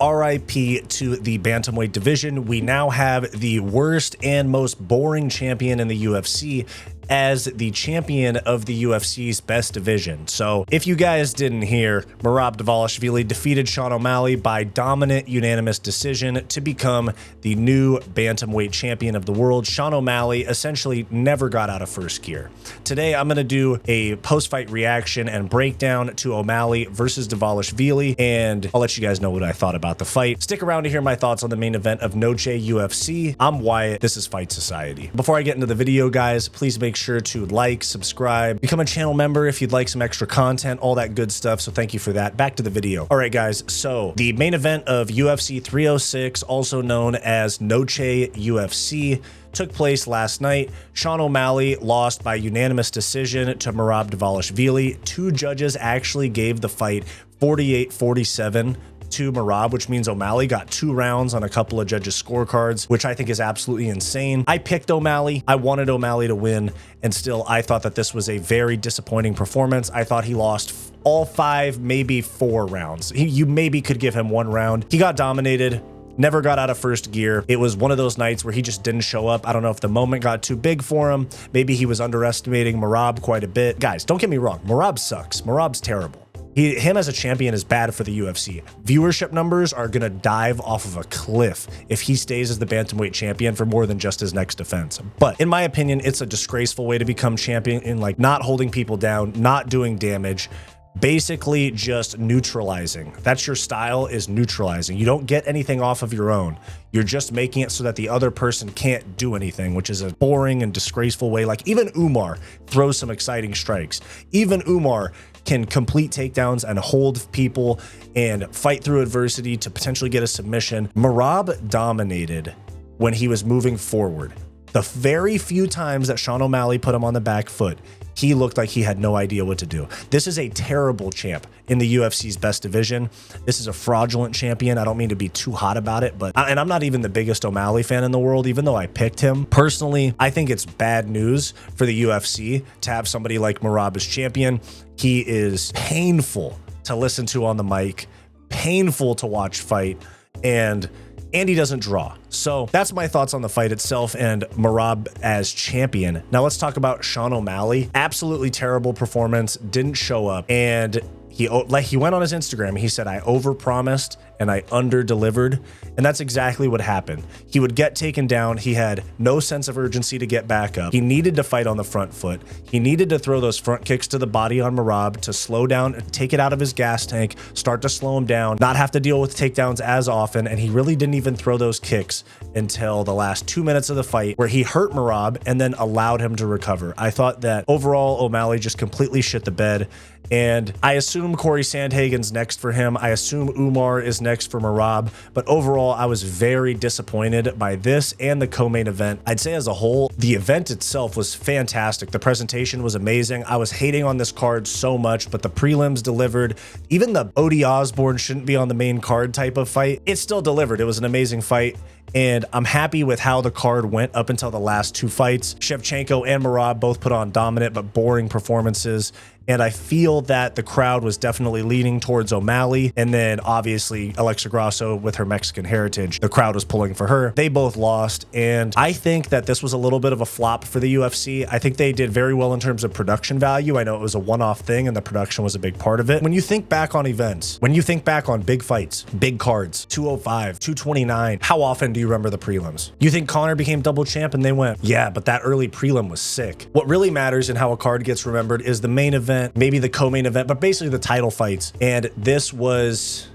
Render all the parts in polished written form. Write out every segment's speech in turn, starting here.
RIP to the Bantamweight division. We now have the worst and most boring champion in the UFC as the champion of the UFC's best division. So if you guys didn't hear, Merab Dvalishvili defeated Sean O'Malley by dominant unanimous decision to become the new Bantamweight champion of the world. Sean O'Malley essentially never got out of first gear. Today, I'm going to do a post-fight reaction and breakdown to O'Malley versus Dvalishvili, and I'll let you guys know what I thought about the fight. Stick around to hear my thoughts on the main event of Noche UFC. I'm Wyatt. This is Fight Society. Before I get into the video, guys, please make sure to like, subscribe, become a channel member if you'd like some extra content, all that good stuff. So thank you for that. Back to the video. All right, guys. So the main event of UFC 306, also known as Noche UFC, took place last night. Sean O'Malley lost by unanimous decision to Merab Dvalishvili. Two judges actually gave the fight 48-47 to Merab, which means O'Malley got 2 rounds on a couple of judges' scorecards, which I think is absolutely insane. I picked O'Malley. I wanted O'Malley to win, and still I thought that this was a very disappointing performance. I thought he lost all 5, maybe 4 rounds. You maybe could give him 1 round. He got dominated. Never got out of first gear. It was one of those nights where he just didn't show up. I don't know if the moment got too big for him. Maybe he was underestimating Merab quite a bit. Guys, don't get me wrong. Merab sucks. Merab's terrible. Him as a champion is bad for the UFC. Viewership numbers are going to dive off of a cliff if he stays as the Bantamweight champion for more than just his next defense. But in my opinion, it's a disgraceful way to become champion in like not holding people down, not doing damage, basically just neutralizing. That's your style, is neutralizing. You don't get anything off of your own. You're just making it so that the other person can't do anything, which is a boring and disgraceful way. Like even Umar throws some exciting strikes. Even Umar can complete takedowns and hold people and fight through adversity to potentially get a submission. Merab dominated when he was moving forward. The very few times that Sean O'Malley put him on the back foot, he looked like he had no idea what to do. This is a terrible champ in the UFC's best division. This is a fraudulent champion. I don't mean to be too hot about it, but and I'm not even the biggest O'Malley fan in the world, even though I picked him. Personally, I think it's bad news for the UFC to have somebody like Merab as champion. He is painful to listen to on the mic, painful to watch fight, and he doesn't draw. So that's my thoughts on the fight itself and Merab as champion. Now let's talk about Sean O'Malley. Absolutely terrible performance, didn't show up, and he went on his Instagram. He said, I overpromised and I under-delivered. And that's exactly what happened. He would get taken down. He had no sense of urgency to get back up. He needed to fight on the front foot. He needed to throw those front kicks to the body on Merab to slow down, take it out of his gas tank, start to slow him down, not have to deal with takedowns as often. And he really didn't even throw those kicks until the last 2 minutes of the fight, where he hurt Merab and then allowed him to recover. I thought that overall O'Malley just completely shit the bed. And I assume Corey Sandhagen's next for him. I assume Umar is next for Merab. But overall, I was very disappointed by this and the co-main event. I'd say as a whole, the event itself was fantastic. The presentation was amazing. I was hating on this card so much, but the prelims delivered. Even the Odie Osborne shouldn't be on the main card type of fight, it still delivered. It was an amazing fight. And I'm happy with how the card went up until the last 2 fights. Shevchenko and Merab both put on dominant but boring performances. And I feel that the crowd was definitely leaning towards O'Malley. And then obviously Alexa Grasso, with her Mexican heritage, the crowd was pulling for her. They both lost. And I think that this was a little bit of a flop for the UFC. I think they did very well in terms of production value. I know it was a one-off thing and the production was a big part of it. When you think back on events, when you think back on big fights, big cards, 205, 229, how often do you remember the prelims? You think Conor became double champ and they went, yeah, but that early prelim was sick. What really matters in how a card gets remembered is the main event, maybe the co-main event, but basically the title fights. And this was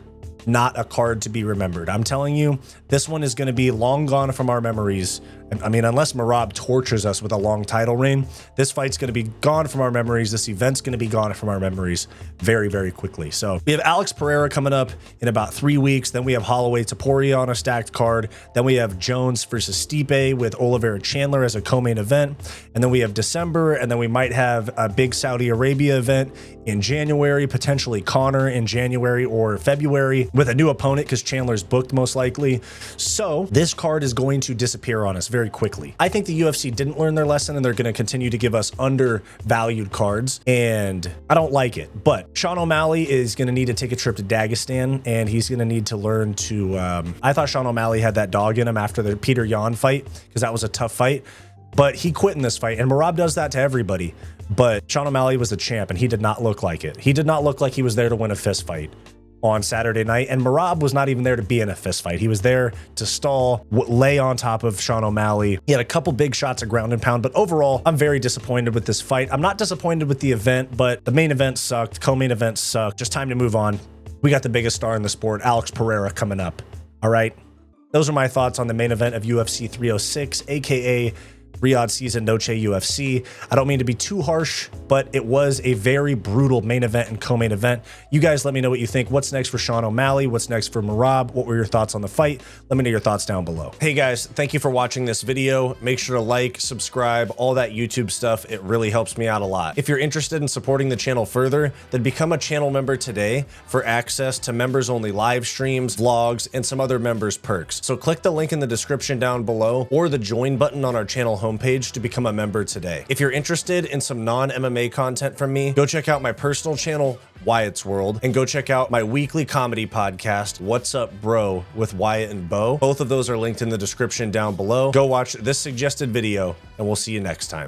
not a card to be remembered. I'm telling you, this one is going to be long gone from our memories. I mean, unless Merab tortures us with a long title reign, this fight's going to be gone from our memories. This event's going to be gone from our memories very, very quickly. So we have Alex Pereira coming up in about 3 weeks. Then we have Holloway Topuria on a stacked card. Then we have Jones versus Stipe with Oliveira Chandler as a co-main event. And then we have December, and then we might have a big Saudi Arabia event in January, potentially Conor in January or February with a new opponent because Chandler's booked most likely. So this card is going to disappear on us very quickly. I think the UFC didn't learn their lesson, and they're going to continue to give us undervalued cards, and I don't like it. But Sean O'Malley is going to need to take a trip to Dagestan, and he's going to need to learn to I thought Sean O'Malley had that dog in him after the Peter Yan fight, because that was a tough fight, but he quit in this fight, and Merab does that to everybody. But Sean O'Malley was the champ, and he did not look like it. He did not look like he was there to win a fist fight on Saturday night, and Merab was not even there to be in a fist fight. He was there to stall, lay on top of Sean O'Malley. He had a couple big shots of ground and pound, but overall, I'm very disappointed with this fight. I'm not disappointed with the event, but the main event sucked. Co-main event sucked. Just time to move on. We got the biggest star in the sport, Alex Pereira, coming up. All right. Those are my thoughts on the main event of UFC 306, aka Riyadh season Noche UFC. I don't mean to be too harsh, but it was a very brutal main event and co-main event. You guys let me know what you think. What's next for Sean O'Malley? What's next for Merab? What were your thoughts on the fight? Let me know your thoughts down below. Hey guys, thank you for watching this video. Make sure to like, subscribe, all that YouTube stuff. It really helps me out a lot. If you're interested in supporting the channel further, then become a channel member today for access to members only live streams, vlogs, and some other members perks. So click the link in the description down below or the join button on our channel homepage to become a member today. If you're interested in some non-MMA content from me, go check out my personal channel, Wyatt's World, and go check out my weekly comedy podcast, What's Up Bro, with Wyatt and Bo. Both of those are linked in the description down below. Go watch this suggested video, and we'll see you next time.